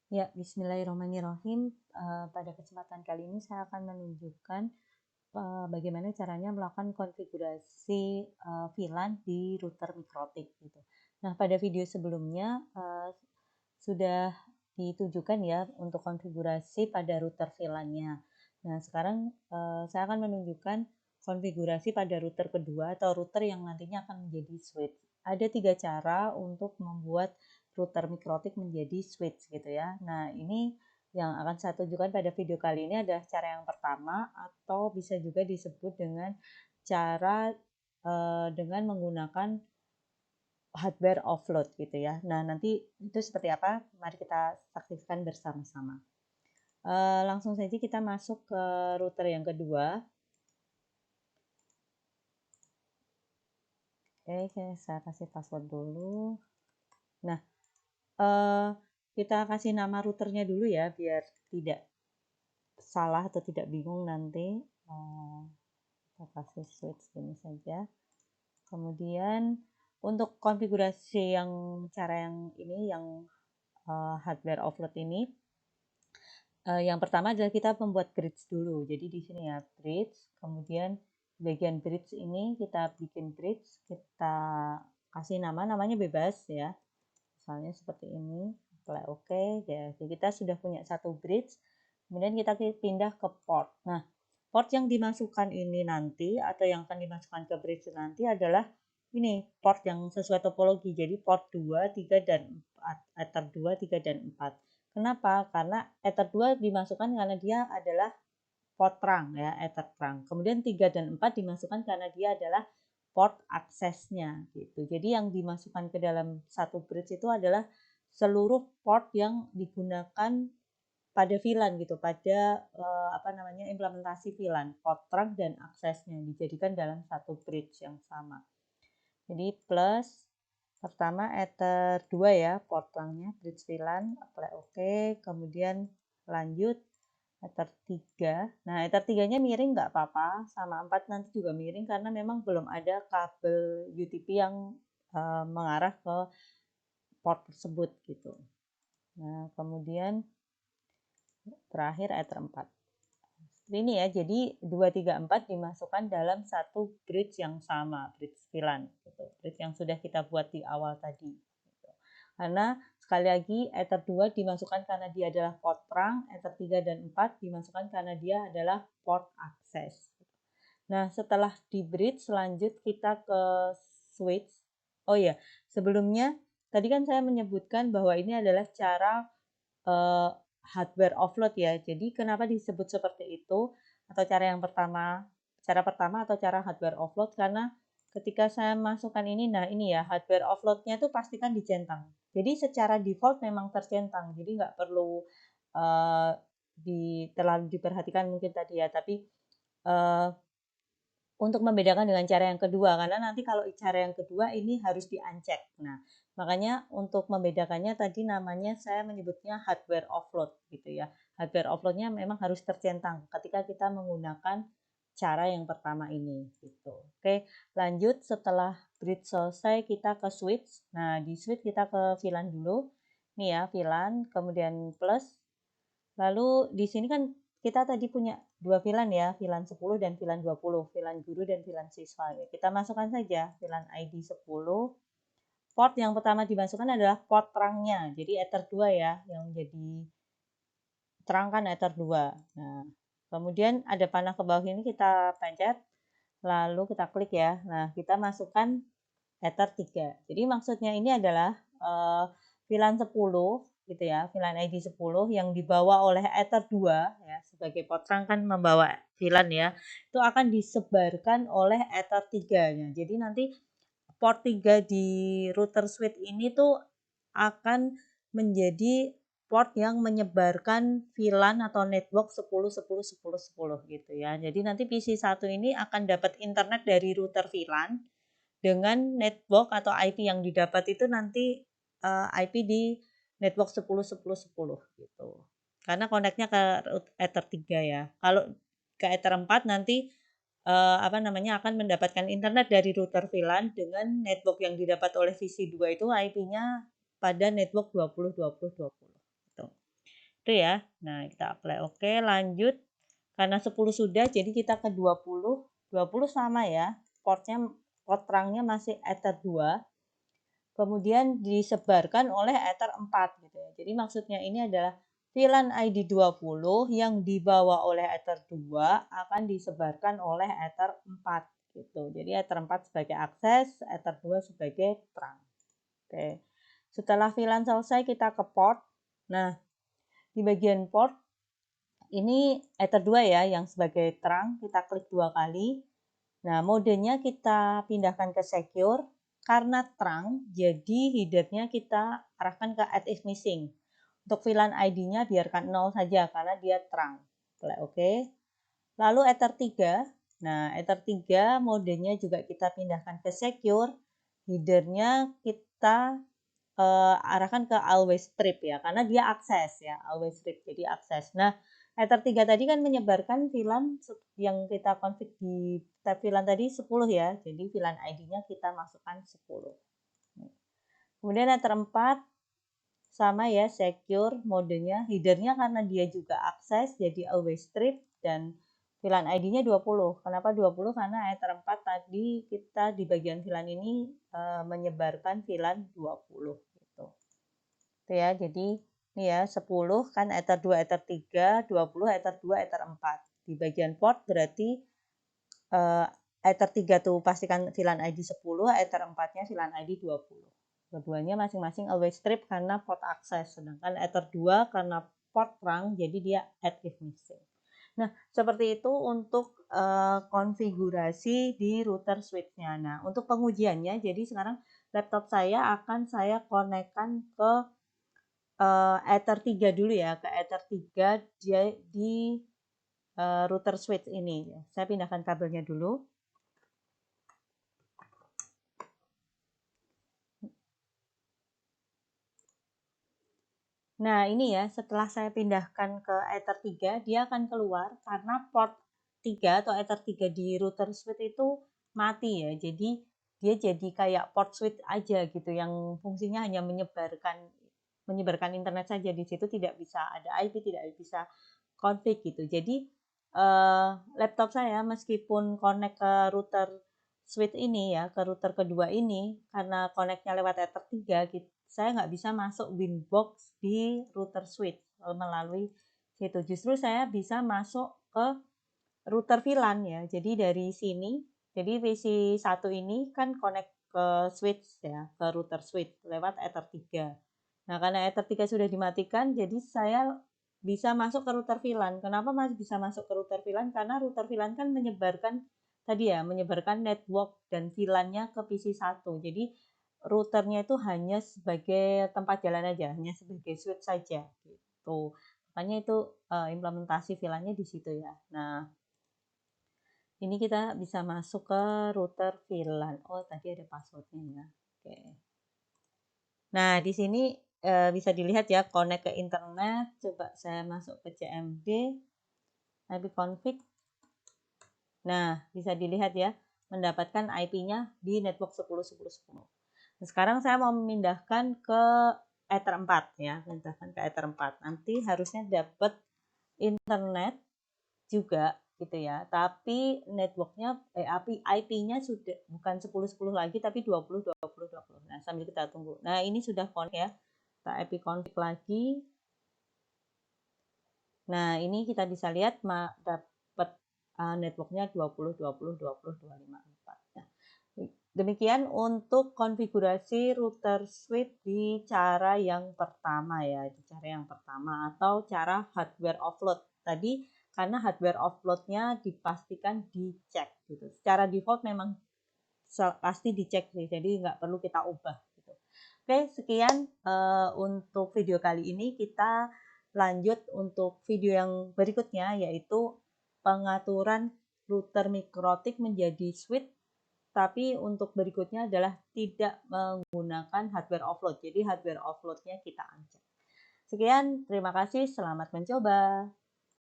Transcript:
Ya, bismillahirrahmanirrahim. Pada kesempatan kali ini saya akan menunjukkan bagaimana caranya melakukan konfigurasi VLAN di router mikrotik gitu. Nah, pada video sebelumnya sudah ditujukan ya untuk konfigurasi pada router VLAN-nya. Nah, sekarang saya akan menunjukkan konfigurasi pada router kedua atau router yang nantinya akan menjadi switch. Ada 3 cara untuk membuat router mikrotik menjadi switch gitu ya. Nah, ini yang akan saya tunjukkan pada video kali ini adalah cara yang pertama atau bisa juga disebut dengan cara dengan menggunakan hardware offload gitu ya. Nah, nanti itu seperti apa? Mari kita saksikan bersama-sama. Langsung saja kita masuk ke router yang kedua. Oke, saya kasih password dulu. Nah, kita kasih nama routernya dulu ya, biar tidak salah atau tidak bingung nanti. Kita kasih switch ini saja. Kemudian untuk konfigurasi yang cara yang ini, yang hardware offload ini, yang pertama adalah kita membuat bridge dulu. Jadi di sini ya bridge, kemudian bagian bridge ini kita bikin bridge, kita kasih namanya bebas ya. Misalnya seperti ini, klik OK. Ya, jadi kita sudah punya satu bridge. Kemudian kita pindah ke port. Nah, port yang dimasukkan ini nanti atau yang akan dimasukkan ke bridge nanti adalah ini port yang sesuai topologi. Jadi port 2, 3 dan 4, ether 2, 3 dan 4. Kenapa? Karena ether 2 dimasukkan karena dia adalah port terang ya, ether terang. Kemudian 3 dan 4 dimasukkan karena dia adalah port aksesnya gitu. Jadi yang dimasukkan ke dalam satu bridge itu adalah seluruh port yang digunakan pada VLAN gitu, pada implementasi VLAN, port terang dan aksesnya dijadikan dalam satu bridge yang sama. Jadi plus pertama ether 2 ya, port terangnya bridge VLAN, apply OK, kemudian lanjut ether 3. Nah, ether 3-nya miring nggak apa-apa, sama 4 nanti juga miring karena memang belum ada kabel UTP yang mengarah ke port tersebut gitu. Nah, kemudian terakhir ether 4. Ini ya, jadi 2, 3, 4 dimasukkan dalam satu bridge yang sama, bridge VLAN gitu. Bridge yang sudah kita buat di awal tadi gitu. Karena sekali lagi ether 2 dimasukkan karena dia adalah port terang, ether 3 dan 4 dimasukkan karena dia adalah port akses. Nah, setelah di bridge lanjut kita ke switch. Oh ya, sebelumnya tadi kan saya menyebutkan bahwa ini adalah cara hardware offload ya. Jadi kenapa disebut seperti itu atau cara pertama atau cara hardware offload karena ketika saya masukkan ini, nah ini ya hardware offloadnya itu pastikan dicentang. Jadi secara default memang tercentang, jadi nggak perlu uh, terlalu diperhatikan mungkin tadi ya. Tapi uh, untuk membedakan dengan cara yang kedua, karena nanti kalau cara yang kedua ini harus di-uncheck. Nah, makanya untuk membedakannya tadi namanya saya menyebutnya hardware offload gitu ya. Hardware offloadnya memang harus tercentang ketika kita menggunakan cara yang pertama ini gitu. Oke, lanjut setelah bridge selesai kita ke switch. Nah, di switch kita ke VLAN dulu. Nih ya, VLAN, kemudian plus. Lalu di sini kan kita tadi punya dua VLAN ya, VLAN 10 dan VLAN 20, VLAN guru dan VLAN siswa. Kita masukkan saja VLAN ID 10. Port yang pertama dimasukkan adalah port terangnya, jadi ether 2 ya, yang jadi terang kan ether 2. Nah, kemudian ada panah ke bawah ini kita pencet, lalu kita klik ya. Nah, kita masukkan ether 3. Jadi maksudnya ini adalah VLAN 10 gitu ya, VLAN ID 10 yang dibawa oleh ether 2 ya, sebagai port terang kan membawa VLAN ya. Itu akan disebarkan oleh ether 3-nya. Jadi nanti port 3 di router switch ini tuh akan menjadi port yang menyebarkan VLAN atau network 10 10 10 10 gitu ya. Jadi nanti PC1 ini akan dapat internet dari router VLAN dengan network atau IP yang didapat itu nanti IP di network 10 10 10 gitu. Karena koneknya ke ether 3 ya. Kalau ke ether 4 nanti akan mendapatkan internet dari router VLAN dengan network yang didapat oleh VC2 itu IP-nya pada network 20 20 20 gitu. Itu ya. Nah, kita apply oke, lanjut. Karena 10 sudah, jadi kita ke 20. 20 sama ya. Port terangnya masih Ether 2. Kemudian disebarkan oleh Ether 4 gitu ya. Jadi maksudnya ini adalah VLAN ID 20 yang dibawa oleh Ether 2 akan disebarkan oleh Ether 4 gitu. Jadi Ether 4 sebagai akses, Ether 2 sebagai terang. Oke. Setelah VLAN selesai kita ke port. Nah, di bagian port ini Ether 2 ya yang sebagai terang, kita klik 2 kali. Nah, modenya kita pindahkan ke secure karena terang, jadi headernya kita arahkan ke add if missing. Untuk VLAN ID-nya biarkan 0 saja karena dia terang. Oke. Lalu Ether 3. Nah, Ether 3 modenya juga kita pindahkan ke secure. Headernya kita arahkan ke always strip ya, karena dia akses ya, always strip jadi akses. Nah, Ether 3 tadi kan menyebarkan VLAN yang kita config di tab VLAN tadi 10 ya, jadi VLAN ID-nya kita masukkan 10. Kemudian Ether 4 sama ya, secure modenya, headernya karena dia juga akses jadi always strip dan VLAN ID-nya 20. Kenapa 20? Karena Ether 4 tadi kita di bagian VLAN ini menyebarkan VLAN 20 gitu. Itu ya, jadi ini ya 10 kan Ether 2, Ether 3, 20 Ether 2, Ether 4. Di bagian port berarti Ether 3 tuh pastikan VLAN ID 10, Ether 4-nya VLAN ID 20. Keduanya masing-masing always strip karena port access, sedangkan Ether 2 karena port terang jadi dia add if missing. Nah, seperti itu untuk konfigurasi di router switch-nya. Nah, untuk pengujiannya, jadi sekarang laptop saya akan saya konekkan ke Ether 3 dulu ya, ke Ether 3 dia di router switch ini. Saya pindahkan kabelnya dulu. Nah, ini ya, setelah saya pindahkan ke Ether 3, dia akan keluar karena port 3 atau Ether 3 di router switch itu mati ya. Jadi dia jadi kayak port switch aja gitu yang fungsinya hanya menyebarkan internet saja, di situ tidak bisa ada IP, tidak bisa config gitu. Jadi laptop saya meskipun connect ke router switch ini ya, ke router kedua ini, karena connect-nya lewat Ether 3 gitu, saya nggak bisa masuk Winbox di router switch melalui situ. Justru saya bisa masuk ke router VLAN ya. Jadi dari sini, jadi PC1 ini kan connect ke switch ya, ke router switch lewat Ether 3. Nah, karena Ether 3 sudah dimatikan, jadi saya bisa masuk ke router VLAN. Kenapa masih bisa masuk ke router VLAN? Karena router VLAN kan menyebarkan tadi ya, menyebarkan network dan VLAN-nya ke PC1. Jadi routernya itu hanya sebagai tempat jalan aja, hanya sebagai switch saja gitu. Makanya itu implementasi VLAN-nya di situ ya. Nah, ini kita bisa masuk ke router VLAN. Oh, tadi ada passwordnya ya. Oke. Nah, di sini bisa dilihat ya, connect ke internet. Coba saya masuk ke CMD, ipconfig. Nah, bisa dilihat ya, mendapatkan IP-nya di network 10.10.10. Nah, sekarang saya mau memindahkan ke Ether 4 ya, pindahkan ke Ether 4. Nanti harusnya dapat internet juga gitu ya, tapi networknya IP-nya sudah bukan 10.10 lagi tapi 20.20.20. Nah, sambil kita tunggu. Nah, ini sudah connect ya. Kita IP config lagi. Nah, ini kita bisa lihat dapat networknya 20.20.20.254. Nah, demikian untuk konfigurasi router switch di cara yang pertama ya, di cara yang pertama atau cara hardware offload. Tadi karena hardware offload-nya dipastikan dicek gitu. Secara default memang pasti dicek sih, jadi nggak perlu kita ubah gitu. Oke, sekian untuk video kali ini. Kita lanjut untuk video yang berikutnya, yaitu pengaturan router mikrotik menjadi switch, tapi untuk berikutnya adalah tidak menggunakan hardware offload. Jadi hardware offload-nya kita uncheck. Sekian, terima kasih, selamat mencoba.